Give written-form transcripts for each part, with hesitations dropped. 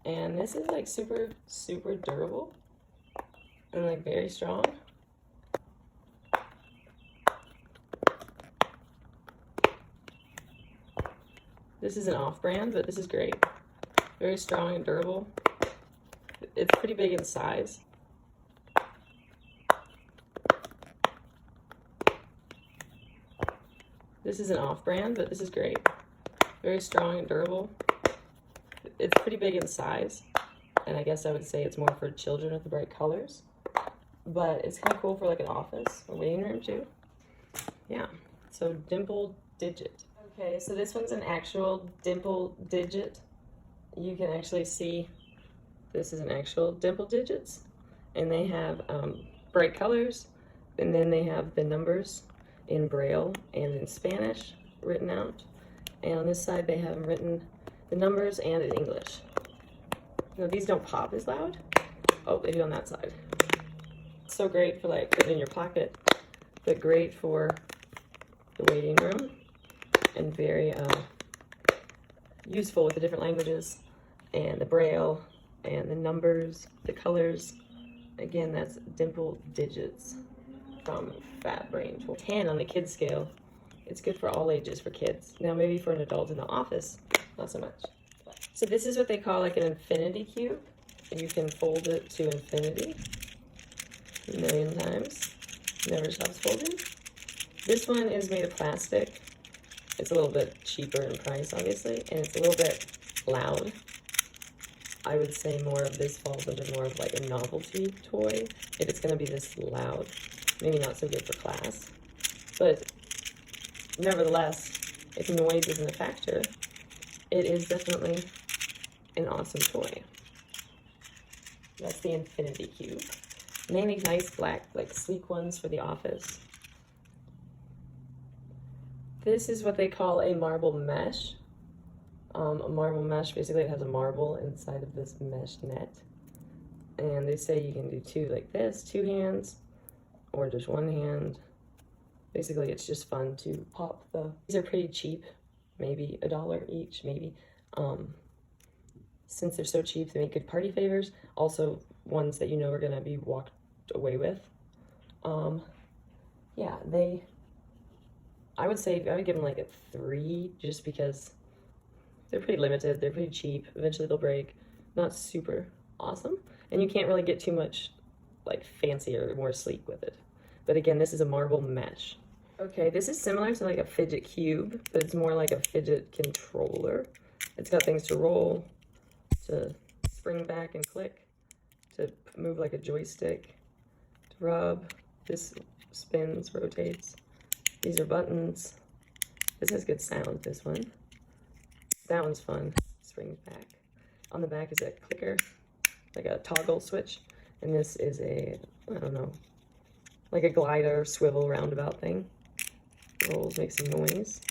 And this is like super, super durable and like very strong. This is an off-brand, but this is great. Very strong and durable. It's pretty big in size. This is an off-brand, but this is great. Very strong and durable. It's pretty big in size, and I guess I would say it's more for children with the bright colors. But it's kind of cool for like an office or waiting room too. Yeah, so Dimple Digit. Okay, so this one's an actual Dimple Digit. You can actually see this is an actual Dimple Digits, and they have bright colors, and then they have the numbers in Braille and in Spanish written out, and on this side they have them written the numbers and in English. Now these don't pop as loud. Oh, they do on that side. So great for like putting in your pocket, but great for the waiting room, and very useful with the different languages and the Braille and the numbers, the colors. Again, that's Dimple Digits from Fat Brain. 10 on the kids scale. It's good for all ages for kids. Now maybe for an adult in the office, not so much. So this is what they call like an infinity cube. You can fold it to infinity a million times. Never stops folding. This one is made of plastic. It's a little bit cheaper in price, obviously, and it's a little bit loud. I would say more of this falls under more of like a novelty toy if it's going to be this loud. Maybe not so good for class, but nevertheless, if noise isn't a factor, it is definitely an awesome toy. That's the Infinity Cube. And they make nice black, like sleek ones for the office. This is what they call a marble mesh. A marble mesh, basically it has a marble inside of this mesh net. And they say you can do two like this, two hands, or just one hand. Basically it's just fun to pop the, these are pretty cheap, maybe $1 each, maybe. Since they're so cheap, they make good party favors. Also ones that you know are gonna be walked away with. Yeah, I would say I would give them like a 3 just because they're pretty limited, they're pretty cheap, eventually they'll break, not super awesome, and you can't really get too much like fancy or more sleek with it. But again, this is a marble mesh. Okay, this is similar to like a fidget cube, but it's more like a fidget controller. It's got things to roll, to spring back and click, to move like a joystick, to rub. This spins, rotates. These are buttons. This has good sound, this one. That one's fun. Springs back. On the back is a clicker, like a toggle switch. And this is a, I don't know, like a glider, swivel, roundabout thing. Rolls, makes some noise.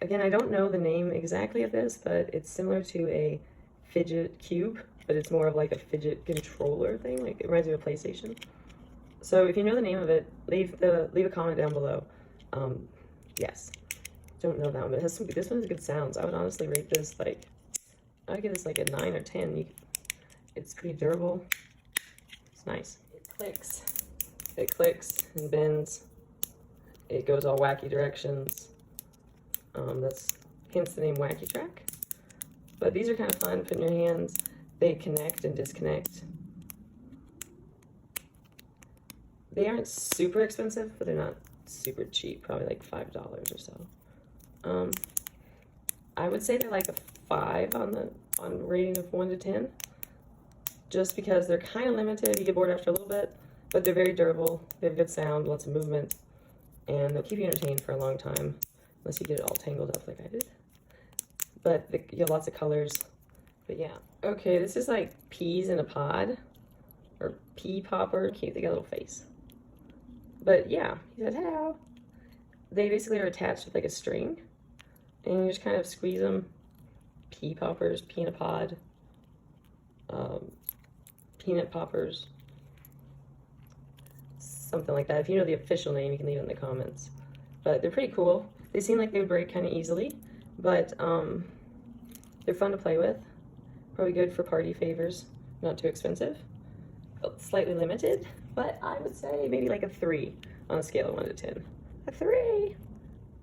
Again, I don't know the name exactly of this, but it's similar to a fidget cube, but it's more of like a fidget controller thing. Like it reminds me of a PlayStation. So if you know the name of it, leave a comment down below. Yes. Don't know that one, but it has some, this one has good sounds. I would honestly rate this like, I would give this like a 9 or 10. It's pretty durable. It's nice. It clicks and bends. It goes all wacky directions. That's hence the name Wacky Track. But these are kind of fun, put in your hands. They connect and disconnect. They aren't super expensive, but they're not super cheap, probably like $5 or so. I would say they're like a 5 on rating of 1 to 10, just because they're kind of limited. You get bored after a little bit, but they're very durable. They have good sound, lots of movement, and they'll keep you entertained for a long time, unless you get it all tangled up like I did. But you have lots of colors. But yeah. Okay, this is like peas in a pod, or pea popper. Cute, they got a little face. But yeah, he said hello. They basically are attached with like a string, and you just kind of squeeze them. Pea poppers, pea in a pod, peanut poppers, something like that. If you know the official name, you can leave it in the comments. But they're pretty cool. They seem like they would break kind of easily, but they're fun to play with. Probably good for party favors, not too expensive. Slightly limited, but I would say maybe like a 3 on a scale of 1 to 10. A 3,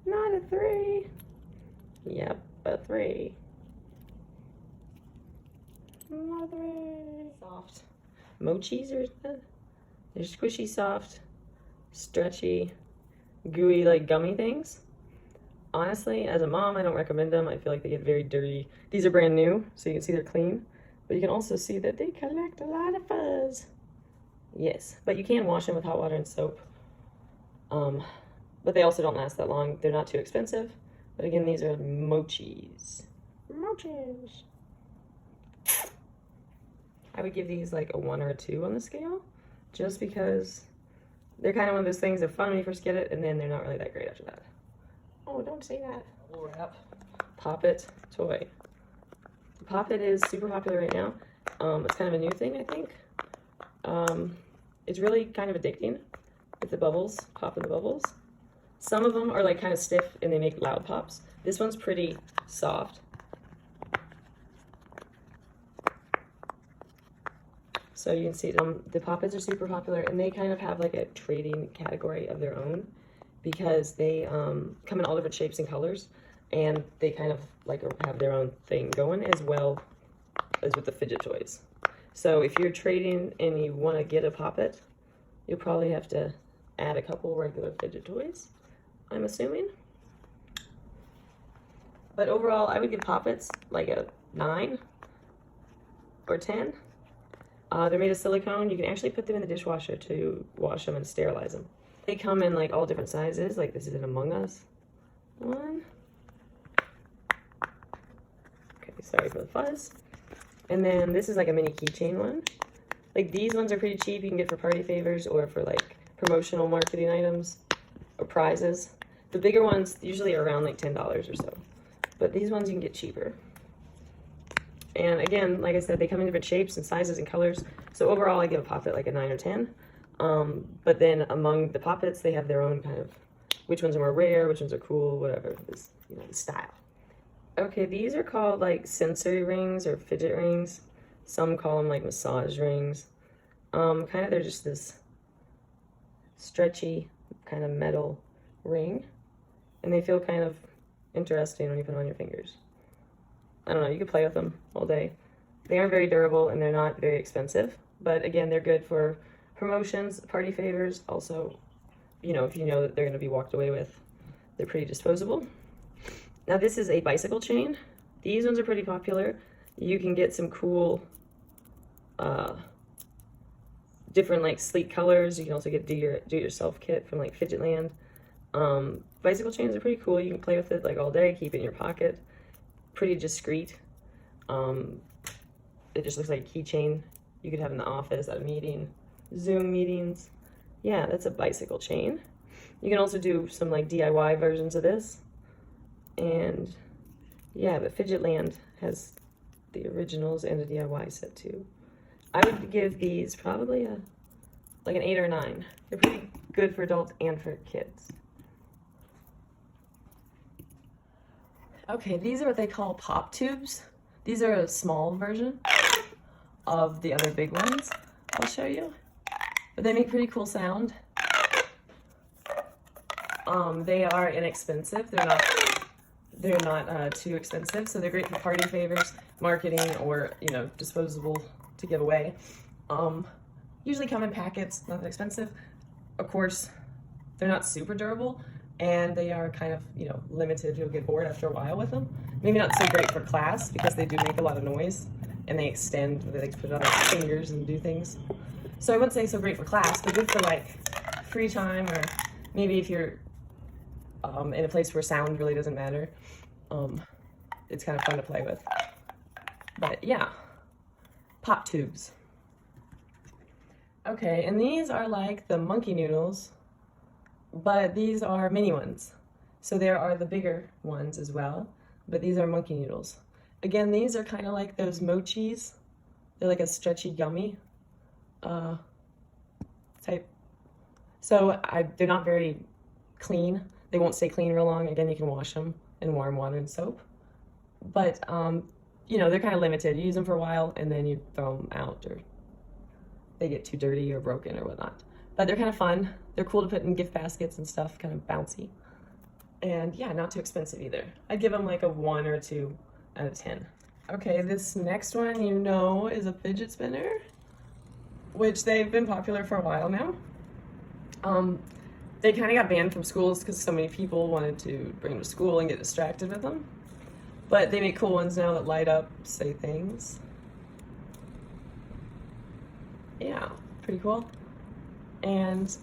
not a 3. Yep, a 3. Not a 3. Soft. Mochis are they're squishy, soft, stretchy, gooey, like gummy things. Honestly, as a mom, I don't recommend them. I feel like they get very dirty. These are brand new, so you can see they're clean. But you can also see that they collect a lot of fuzz. Yes, but you can wash them with hot water and soap. But they also don't last that long. They're not too expensive. But again, these are mochis. Mochis. I would give these like a 1 or a 2 on the scale, just because they're kind of one of those things that are fun when you first get it, and then they're not really that great after that. Oh, don't say that. Bubble wrap. Pop-It toy. Pop-It is super popular right now. It's kind of a new thing, I think. It's really kind of addicting with the bubbles, popping the bubbles. Some of them are like kind of stiff and they make loud pops. This one's pretty soft. So you can see the Pop-Its are super popular, and they kind of have like a trading category of their own, because they come in all different shapes and colors, and they kind of like have their own thing going, as well as with the fidget toys. So if you're trading and you want to get a Pop-It, you'll probably have to add a couple regular fidget toys, I'm assuming. But overall, I would give Pop-Its like a 9 or 10. They're made of silicone. You can actually put them in the dishwasher to wash them and sterilize them. They come in like all different sizes. Like this is an Among Us one. Okay, sorry for the fuzz. And then this is like a mini keychain one. Like these ones are pretty cheap. You can get for party favors or for like promotional marketing items or prizes. The bigger ones usually are around like $10 or so. But these ones you can get cheaper. And again, like I said, they come in different shapes and sizes and colors. So overall, I give a Pop-It like a 9 or 10. But then among the Pop-Its, they have their own kind of, which ones are more rare, which ones are cool, whatever, is, you know, the style. Okay, these are called like sensory rings or fidget rings. Some call them like massage rings. Kind of they're just this stretchy kind of metal ring. And they feel kind of interesting when you put them on your fingers. I don't know, you could play with them all day. They aren't very durable and they're not very expensive. But again, they're good for promotions, party favors. Also, you know, if you know that they're going to be walked away with, they're pretty disposable. Now this is a bicycle chain. These ones are pretty popular. You can get some cool, different like sleek colors. You can also get do-it-yourself kit from like Fidgetland. Bicycle chains are pretty cool. You can play with it like all day, keep it in your pocket. Pretty discreet. It just looks like a keychain you could have in the office, at a meeting, Zoom meetings. Yeah, that's a bicycle chain. You can also do some like DIY versions of this. And yeah, but Fidgetland has the originals and a DIY set too. I would give these probably like an 8 or 9. They're pretty good for adults and for kids. Okay, these are what they call pop tubes. These are a small version of the other big ones. I'll show you. But they make pretty cool sound. They are inexpensive. They're not too expensive, so they're great for party favors, marketing, or you know, disposable to give away. Usually come in packets, not that expensive. Of course, they're not super durable, and they are kind of, you know, limited. You'll get bored after a while with them. Maybe not so great for class because they do make a lot of noise and they extend. They like to put it on their fingers and do things. So I wouldn't say so great for class, but good for like free time, or maybe if you're in a place where sound really doesn't matter. It's kind of fun to play with. But yeah, pop tubes. Okay, and these are like the monkey noodles, but these are mini ones. So there are the bigger ones as well, but these are monkey noodles. Again, these are kind of like those mochis. They're like a stretchy gummy type. So they're not very clean. They won't stay clean real long. Again, you can wash them in warm water and soap. But you know, they're kind of limited. You use them for a while and then you throw them out, or they get too dirty or broken or whatnot. But they're kind of fun. They're cool to put in gift baskets and stuff, kind of bouncy. And yeah, not too expensive either. I'd give them like a 1 or 2 out of 10. Okay, this next one, you know, is a fidget spinner, which they've been popular for a while now. They kind of got banned from schools because so many people wanted to bring them to school and get distracted with them. But they make cool ones now that light up, say things. Yeah, pretty cool. And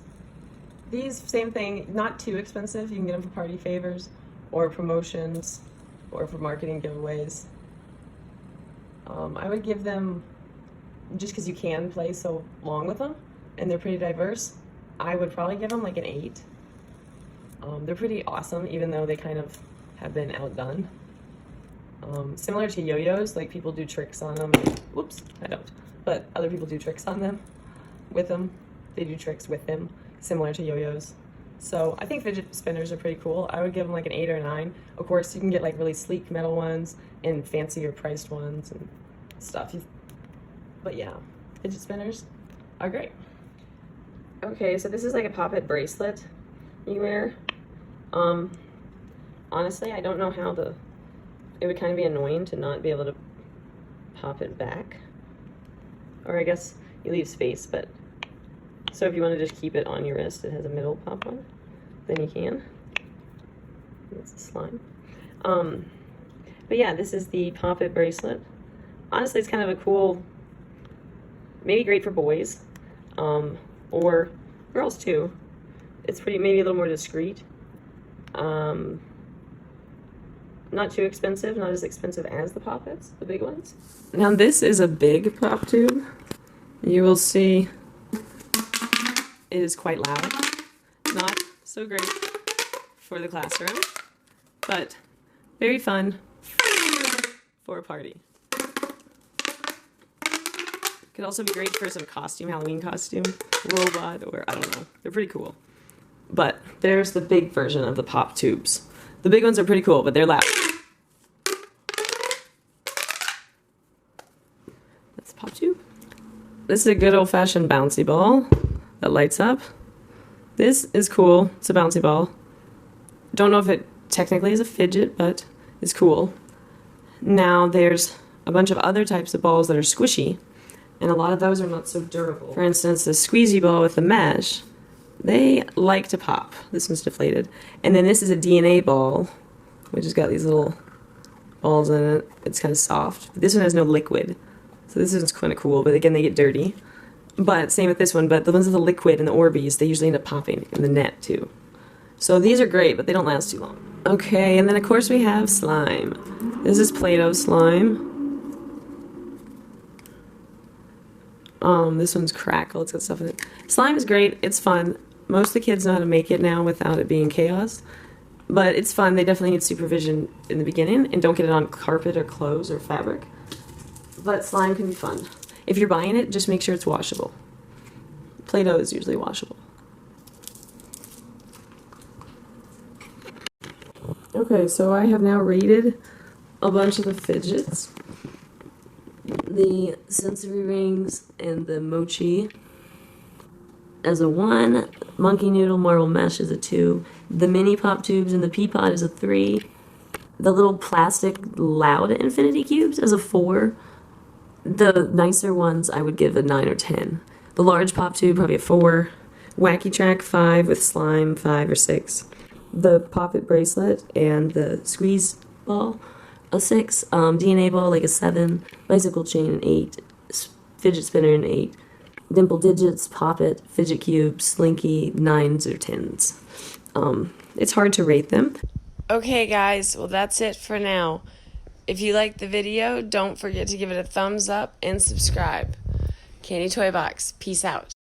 these, same thing, not too expensive. You can get them for party favors or promotions or for marketing giveaways. I would give them, just because you can play so long with them and they're pretty diverse, I would probably give them like an 8. They're pretty awesome, even though they kind of have been outdone. Similar to yo-yos, like people do tricks on them. Whoops, I don't. But other people do tricks on them, with them. They do tricks with them, similar to yo-yos. So I think fidget spinners are pretty cool. I would give them like an 8 or a 9. Of course, you can get like really sleek metal ones and fancier priced ones and stuff. But yeah, fidget spinners are great. Okay, so this is like a pop-it bracelet you wear. Honestly, I don't know how it would kind of be annoying to not be able to pop it back. Or I guess you leave space, but so if you want to just keep it on your wrist, it has a middle pop one, then you can. It's a slime. But yeah, this is the pop-it bracelet. Honestly, it's kind of a cool, maybe great for boys, or girls too. It's pretty, maybe a little more discreet. Not too expensive, not as expensive as the Pop-Its, the big ones. Now this is a big pop tube. You will see it is quite loud. Not so great for the classroom, but very fun for a party. Could also be great for some costume, Halloween costume, robot, or I don't know. They're pretty cool. But there's the big version of the pop tubes. The big ones are pretty cool, but they're loud. That's the pop tube. This is a good old-fashioned bouncy ball that lights up. This is cool. It's a bouncy ball. Don't know if it technically is a fidget, but it's cool. Now there's a bunch of other types of balls that are squishy, and a lot of those are not so durable. For instance, the squeezy ball with the mesh, they like to pop. This one's deflated. And then this is a DNA ball, which has got these little balls in it. It's kind of soft. This one has no liquid. So this one's kind of cool, but again, they get dirty. But same with this one, but the ones with the liquid and the Orbeez, they usually end up popping in the net too. So these are great, but they don't last too long. Okay, and then of course we have slime. This is Play-Doh slime. This one's Crackle. It's got stuff in it. Slime is great. It's fun. Most of the kids know how to make it now without it being chaos. But it's fun. They definitely need supervision in the beginning, and don't get it on carpet or clothes or fabric. But slime can be fun. If you're buying it, just make sure it's washable. Play-Doh is usually washable. Okay, so I have now rated a bunch of the fidgets. The sensory rings and the mochi as a 1, monkey noodle marble mesh is a 2, the mini pop tubes and the pea pod is a 3, the little plastic loud infinity cubes as a 4, the nicer ones I would give a 9 or 10, the large pop tube probably a 4, wacky track 5 with slime 5 or 6, the pop-it bracelet and the squeeze ball a 6, DNA ball like a 7, bicycle chain an 8, fidget spinner an 8, dimple digits, pop-it, fidget cube, slinky 9s or 10s. It's hard to rate them. Okay guys, well that's it for now. If you liked the video, don't forget to give it a thumbs up and subscribe. Candy Toy Box, peace out.